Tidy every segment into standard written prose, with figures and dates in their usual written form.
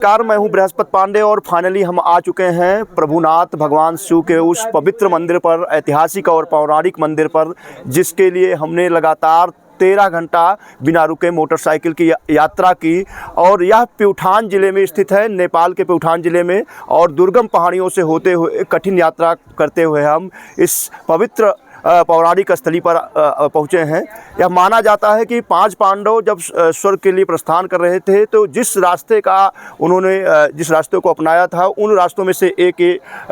Car मैं हूं बृहस्पति पांडे और फाइनली हम आ चुके हैं प्रभुनाथ भगवान शिव के उस पवित्र मंदिर पर, ऐतिहासिक और पौराणिक मंदिर पर, जिसके लिए हमने लगातार 13 घंटा बिना रुके मोटरसाइकिल की यात्रा की। और यह प्यूठान ज़िले में स्थित है, नेपाल के प्यूठान ज़िले में, और दुर्गम पहाड़ियों से होते हुए कठिन यात्रा करते हुए हम इस पवित्र पौराणिक स्थली पर पहुँचे हैं। यह माना जाता है कि 5 पांडव जब स्वर्ग के लिए प्रस्थान कर रहे थे तो जिस रास्ते को अपनाया था, उन रास्तों में से एक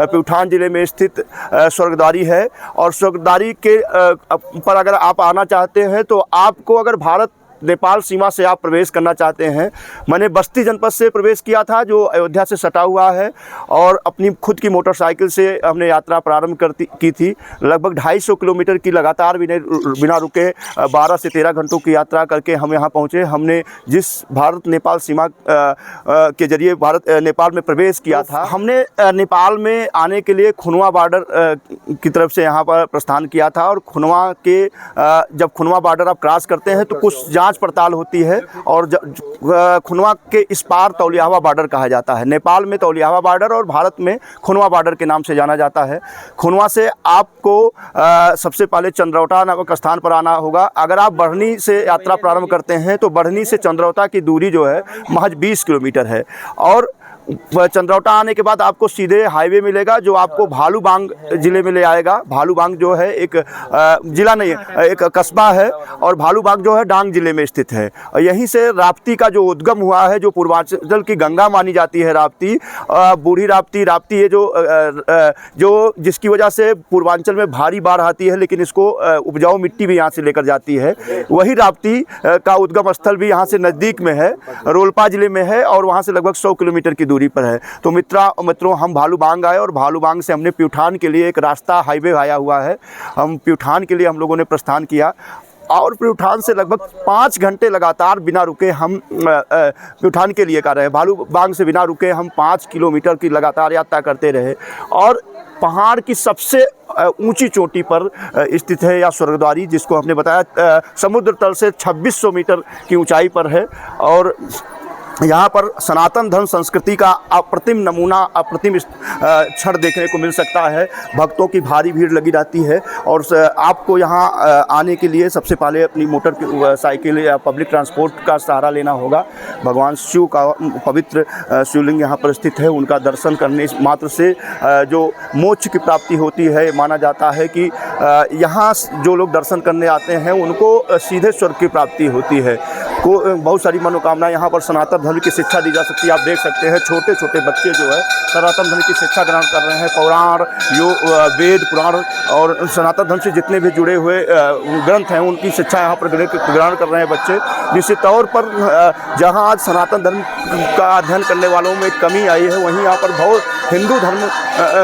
प्यूठान ज़िले में स्थित स्वर्गद्वारी है। और स्वर्गद्वारी के पर अगर आप आना चाहते हैं तो आपको, अगर भारत नेपाल सीमा से आप प्रवेश करना चाहते हैं, मैंने बस्ती जनपद से प्रवेश किया था जो अयोध्या से सटा हुआ है, और अपनी खुद की मोटरसाइकिल से हमने यात्रा प्रारंभ की थी। लगभग 250 किलोमीटर की लगातार बिना रुके 12 से 13 घंटों की यात्रा करके हम यहाँ पहुँचे। हमने जिस भारत नेपाल सीमा के जरिए नेपाल में प्रवेश किया था, हमने नेपाल में आने के लिए खुनवा बॉर्डर की तरफ से यहाँ पर प्रस्थान किया था। और जब खुनवा बॉर्डर आप क्रॉस करते हैं तो कुछ जांच पड़ताल होती है, और खुनवा के इस पार तौलियावा बॉर्डर कहा जाता है। नेपाल में तौलियावा बॉर्डर और भारत में खुनवा बॉर्डर के नाम से जाना जाता है। खुनवा से आपको सबसे पहले चंद्रौटा नामक स्थान पर आना होगा। अगर आप बढ़नी से यात्रा प्रारंभ करते हैं तो बढ़नी से चंद्रौटा की दूरी जो है महज 20 किलोमीटर है। और चंद्रौटा आने के बाद आपको सीधे हाईवे मिलेगा जो आपको भालूबांग ज़िले में ले आएगा। भालूबांग जो है एक ज़िला नहीं, एक कस्बा है, और भालूबांग जो है डांग ज़िले में स्थित है। और यहीं से राप्ती का जो उद्गम हुआ है, जो पूर्वांचल की गंगा मानी जाती है राप्ती, बूढ़ी राप्ती है जो जिसकी वजह से पूर्वांचल में भारी बाढ़ आती है, लेकिन इसको उपजाऊ मिट्टी भी यहाँ से लेकर जाती है। वही राप्ती का उद्गम स्थल भी यहाँ से नज़दीक में है, रोल्पा ज़िले में है, और वहाँ से लगभग 100 किलोमीटर की दूरी पर है। तो मित्रों हम भालूबांग आए, और भालूबांग से हमने प्यूठान के लिए एक रास्ता हाईवे आया हुआ है। हम प्यूठान के लिए हम लोगों ने प्रस्थान किया, और प्यूठान से लगभग 5 घंटे लगातार बिना रुके हम प्यूठान के लिए कर रहे हैं। भालूबांग से बिना रुके हम 5 किलोमीटर की लगातार यात्रा करते रहे, और पहाड़ की सबसे ऊंची चोटी पर स्थित है या स्वर्गद्वारी, जिसको हमने बताया समुद्र तल से 2600 मीटर की ऊंचाई पर है। और यहाँ पर सनातन धर्म संस्कृति का अप्रतिम नमूना, अप्रतिम क्षण देखने को मिल सकता है। भक्तों की भारी भीड़ लगी रहती है, और आपको यहाँ आने के लिए सबसे पहले अपनी मोटर साइकिल या पब्लिक ट्रांसपोर्ट का सहारा लेना होगा। भगवान शिव का पवित्र शिवलिंग यहाँ पर स्थित है। उनका दर्शन करने मात्र से जो मोक्ष की प्राप्ति होती है, माना जाता है कि यहाँ जो लोग दर्शन करने आते हैं उनको सीधे स्वर्ग की प्राप्ति होती है। बहुत सारी मनोकामना यहाँ पर सनातन धर्म की शिक्षा दी जा सकती है। आप देख सकते हैं छोटे छोटे बच्चे जो है सनातन धर्म की शिक्षा ग्रहण कर रहे हैं। पौराण, वेद, पुराण और सनातन धर्म से जितने भी जुड़े हुए ग्रंथ हैं उनकी शिक्षा यहाँ पर ग्रहण कर रहे हैं बच्चे। निश्चित तौर पर जहाँ आज सनातन धर्म का अध्ययन करने वालों में कमी आई है, वहीं यहाँ पर हिंदू धर्म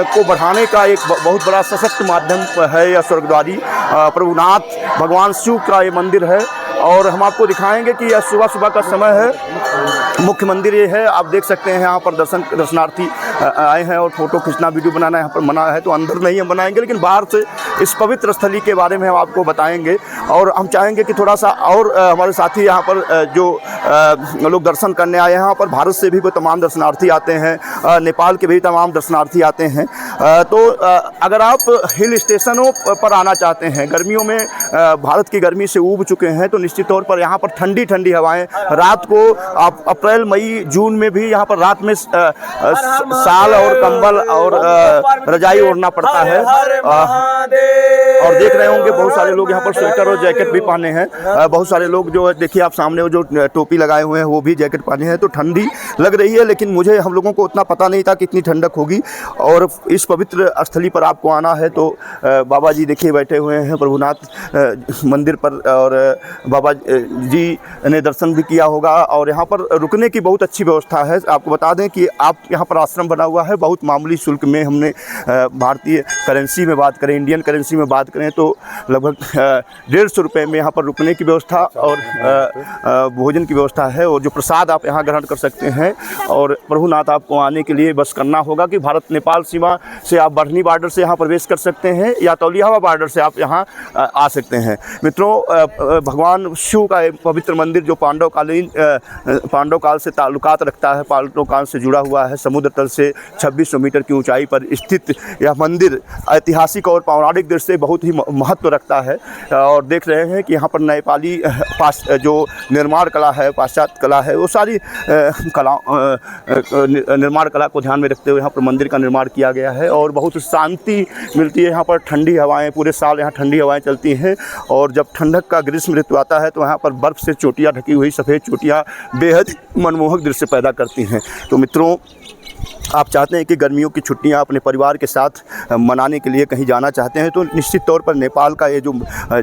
को बढ़ाने का एक बहुत बड़ा सशक्त माध्यम है यह स्वर्गद्वारी। प्रभुनाथ भगवान शिव का ये मंदिर है, और हम आपको दिखाएंगे कि यह सुबह का समय है। मुख्य मंदिर ये है, आप देख सकते हैं। यहाँ पर दर्शनार्थी आए हैं, और फोटो खींचना, वीडियो बनाना यहाँ पर मना है, तो अंदर नहीं हम बनाएंगे, लेकिन बाहर से इस पवित्र स्थली के बारे में हम आपको बताएंगे। और हम चाहेंगे कि थोड़ा सा और हमारे साथी यहाँ पर जो लोग दर्शन करने आए हैं, यहाँ पर भारत से भी तमाम दर्शनार्थी आते हैं, नेपाल के भी तमाम दर्शनार्थी आते हैं। तो अगर आप हिल स्टेशनों पर आना चाहते हैं, गर्मियों में भारत की गर्मी से ऊब चुके हैं, तो निश्चित तौर पर यहाँ पर ठंडी ठंडी हवाएं, रात को आप अप्रैल, मई, जून में भी यहाँ पर रात में साल और कंबल और रजाई ओढ़ना पड़ता है। और देख रहे होंगे बहुत सारे लोग यहाँ पर स्वेटर और जैकेट भी पहने हैं। बहुत सारे लोग जो देखिए आप सामने वो जो टोपी लगाए हुए हैं वो भी जैकेट पहने हैं। तो ठंडी लग रही है, लेकिन हम लोगों को उतना पता नहीं था कि इतनी ठंडक होगी। और इस पवित्र स्थली पर आपको आना है तो बाबा जी देखिए बैठे हुए हैं प्रभुनाथ मंदिर पर, और बाबा जी ने दर्शन भी किया होगा। और यहाँ पर रुकने की बहुत अच्छी व्यवस्था है। आपको बता दें कि आप यहाँ पर आश्रम बना हुआ है, बहुत मामूली शुल्क में। हमने भारतीय करेंसी में बात करें, इंडियन करेंसी में बात करें तो लगभग 150 रुपये में यहाँ पर रुकने की व्यवस्था और भोजन की व्यवस्था है। और जो प्रसाद आप यहाँ ग्रहण कर सकते हैं। और प्रभुनाथ आपको आने के लिए बस करना होगा कि भारत नेपाल सीमा से आप बढ़नी बॉर्डर से यहाँ प्रवेश कर सकते हैं, या तौलियावा बॉर्डर से आप यहाँ आ सकते हैं। मित्रों, भगवान शिव का पवित्र मंदिर जो पांडव काल से ताल्लुकात रखता है, पांडव काल से जुड़ा हुआ है। समुद्र तल से 2600 मीटर की ऊंचाई पर स्थित यह मंदिर ऐतिहासिक और पौराणिक दृष्टि से बहुत ही महत्व रखता है। और देख रहे हैं कि यहाँ पर नेपाली जो निर्माण कला है, पाश्चात्य कला है, वो सारी निर्माण कला को ध्यान में रखते हुए यहाँ पर मंदिर का निर्माण किया गया है। और बहुत शांति मिलती है यहाँ पर, ठंडी हवाएं, पूरे साल यहाँ ठंडी हवाएं चलती हैं। और जब ठंडक का ग्रीष्म ऋतु आता है तो यहाँ पर बर्फ़ से चोटियाँ ढकी हुई सफ़ेद चोटियाँ बेहद मनमोहक दृश्य पैदा करती हैं। तो मित्रों, आप चाहते हैं कि गर्मियों की छुट्टियां अपने परिवार के साथ मनाने के लिए कहीं जाना चाहते हैं तो निश्चित तौर पर नेपाल का ये जो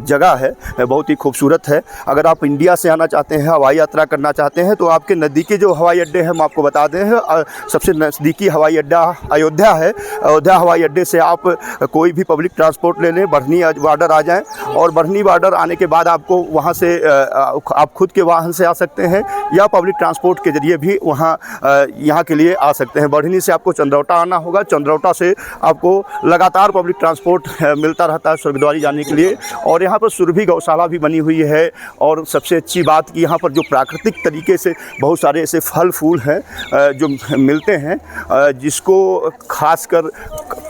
जगह है बहुत ही खूबसूरत है। अगर आप इंडिया से आना चाहते हैं, हवाई यात्रा करना चाहते हैं, तो आपके नज़दीकी जो हवाई अड्डे हैं हम आपको बता दें हैं। सबसे नज़दीकी हवाई अड्डा अयोध्या है। अयोध्या हवाई अड्डे से आप कोई भी पब्लिक ट्रांसपोर्ट ले लें, बढ़नी बॉर्डर आ जाएँ, और बढ़नी बॉर्डर आने के बाद आपको वहाँ से आप खुद के वाहन से आ सकते हैं या पब्लिक ट्रांसपोर्ट के ज़रिए भी वहाँ यहाँ के लिए आ सकते हैं। बढ़नी से आपको चंद्रौटा आना होगा, चंद्रौटा से आपको लगातार पब्लिक ट्रांसपोर्ट मिलता रहता है स्वर्गद्वारी जाने के लिए। और यहाँ पर सुरभि गौशाला भी बनी हुई है। और सबसे अच्छी बात कि यहाँ पर जो प्राकृतिक तरीके से बहुत सारे ऐसे फल फूल हैं जो मिलते हैं, जिसको खासकर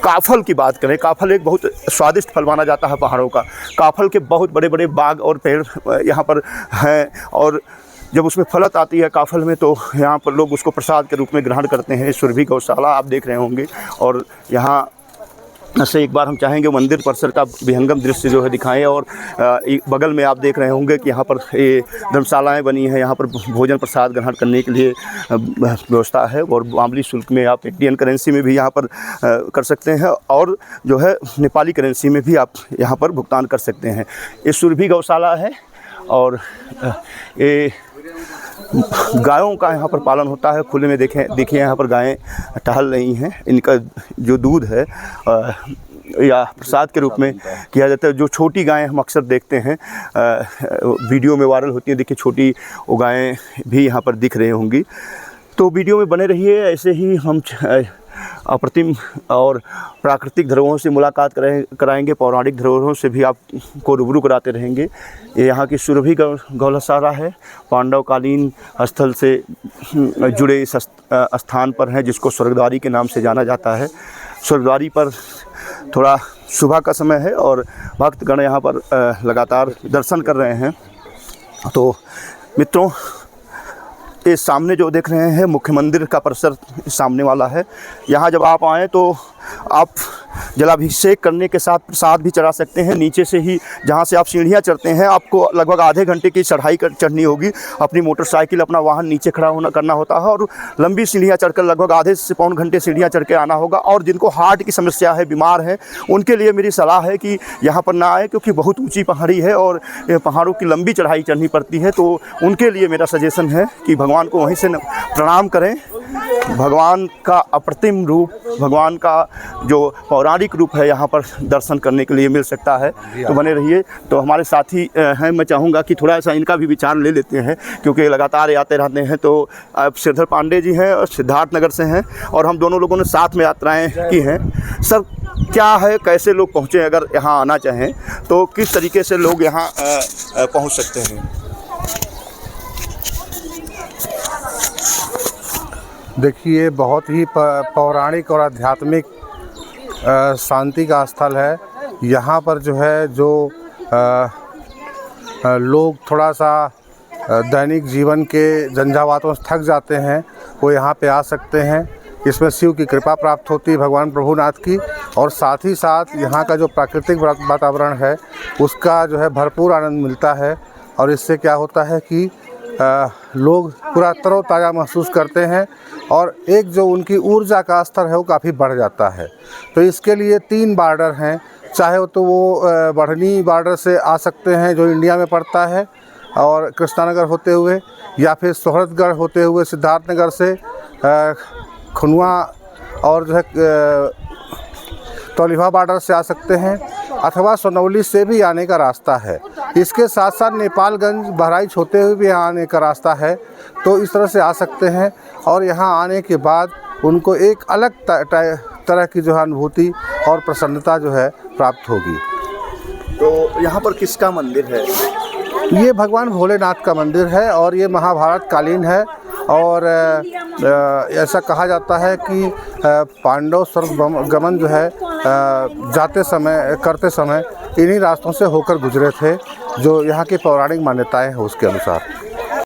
काफल की बात करें, काफल एक बहुत स्वादिष्ट फल माना जाता है पहाड़ों का। काफल के बहुत बड़े बड़े बाग और पेड़ यहाँ पर हैं, और जब उसमें फलत आती है काफल में तो यहाँ पर लोग उसको प्रसाद के रूप में ग्रहण करते हैं। सुरभि गौशाला आप देख रहे होंगे। और यहाँ से एक बार हम चाहेंगे मंदिर परिसर का विहंगम दृश्य जो है दिखाएं। और बगल में आप देख रहे होंगे कि यहाँ पर ये धर्मशालाएँ बनी हैं, यहाँ पर भोजन प्रसाद ग्रहण करने के लिए व्यवस्था है। और मामूली शुल्क में आप इंडियन करेंसी में भी यहाँ पर कर सकते हैं, और जो है नेपाली करेंसी में भी आप यहाँ पर भुगतान कर सकते हैं। ये सुरभि गौशाला है। और ये गायों का यहाँ पर पालन होता है खुले में। देखिए यहाँ पर गायें टहल रही हैं। इनका जो दूध है या प्रसाद के रूप में किया जाता है। जो छोटी गायें हम अक्सर देखते हैं वीडियो में वायरल होती हैं, देखिए छोटी वो गायें भी यहाँ पर दिख रही होंगी। तो वीडियो में बने रहिए, ऐसे ही हम अप्रतिम और प्राकृतिक धरोहरों से मुलाकात कराएंगे, पौराणिक धरोहरों से भी आपको रूबरू कराते रहेंगे। ये यहाँ की सुरभि गौशाला है, पांडवकालीन स्थल से जुड़े इस स्थान पर है, जिसको स्वर्गद्वारी के नाम से जाना जाता है। स्वर्गद्वारी पर थोड़ा सुबह का समय है और भक्तगण यहाँ पर लगातार दर्शन कर रहे हैं। तो मित्रों, ये सामने जो देख रहे हैं मुख्य मंदिर का परिसर सामने वाला है। यहाँ जब आप आएँ तो आप जलाभिषेक करने के साथ प्रसाद भी चढ़ा सकते हैं। नीचे से ही जहाँ से आप सीढ़ियाँ चढ़ते हैं, आपको लगभग आधे घंटे की चढ़ाई चढ़नी होगी। अपनी मोटरसाइकिल, अपना वाहन नीचे खड़ा करना होता है, और लंबी सीढ़ियाँ चढ़कर लगभग आधे से पौन घंटे सीढ़ियाँ चढ़ के आना होगा। और जिनको हार्ट की समस्या है, बीमार हैं, उनके लिए मेरी सलाह है कि यहाँ पर ना आए, क्योंकि बहुत ऊँची पहाड़ी है और पहाड़ों की लंबी चढ़ाई चढ़नी पड़ती है। तो उनके लिए मेरा सजेशन है कि भगवान को वहीं से प्रणाम करें। भगवान का अप्रतिम रूप, भगवान का जो पौराणिक रूप है यहाँ पर दर्शन करने के लिए मिल सकता है। तो बने रहिए। तो हमारे साथी हैं, मैं चाहूँगा कि थोड़ा सा इनका भी विचार ले लेते हैं, क्योंकि लगातार आते रहते हैं। तो आप श्रीधर पांडे जी हैं और सिद्धार्थ नगर से हैं, और हम दोनों लोगों ने साथ में यात्राएँ की हैं। सर, क्या है, कैसे लोग पहुँचें? अगर यहाँ आना चाहें तो किस तरीके से लोग यहाँ पहुँच सकते हैं? देखिए, बहुत ही पौराणिक और आध्यात्मिक शांति का स्थल है। यहाँ पर जो है लोग थोड़ा सा दैनिक जीवन के झंझावातों से थक जाते हैं, वो यहाँ पे आ सकते हैं। इसमें शिव की कृपा प्राप्त होती है, भगवान प्रभुनाथ की, और साथ ही साथ यहाँ का जो प्राकृतिक वातावरण है उसका जो है भरपूर आनंद मिलता है। और इससे क्या होता है कि लोग पूरा तरोताज़ा महसूस करते हैं, और एक जो उनकी ऊर्जा का स्तर है वो काफ़ी बढ़ जाता है। तो इसके लिए 3 बॉर्डर हैं, चाहे तो वो बढ़नी बॉर्डर से आ सकते हैं जो इंडिया में पड़ता है, और कृष्णानगर होते हुए, या फिर सोहरतगढ़ होते हुए सिद्धार्थनगर से खुनवा और जो है तौलिहा बॉर्डर से आ सकते हैं, अथवा सोनौली से भी आने का रास्ता है। इसके साथ साथ नेपालगंज, बहराइच होते हुए भी यहाँ आने का रास्ता है। तो इस तरह से आ सकते हैं, और यहाँ आने के बाद उनको एक अलग तरह की जो है अनुभूति और प्रसन्नता जो है प्राप्त होगी। तो यहाँ पर किसका मंदिर है? ये भगवान भोलेनाथ का मंदिर है, और ये महाभारत कालीन है। और ऐसा कहा जाता है कि पांडव स्वर्ग गमन जो है करते समय इन्हीं रास्तों से होकर गुजरे थे, जो यहाँ की पौराणिक मान्यताएं हैं उसके अनुसार।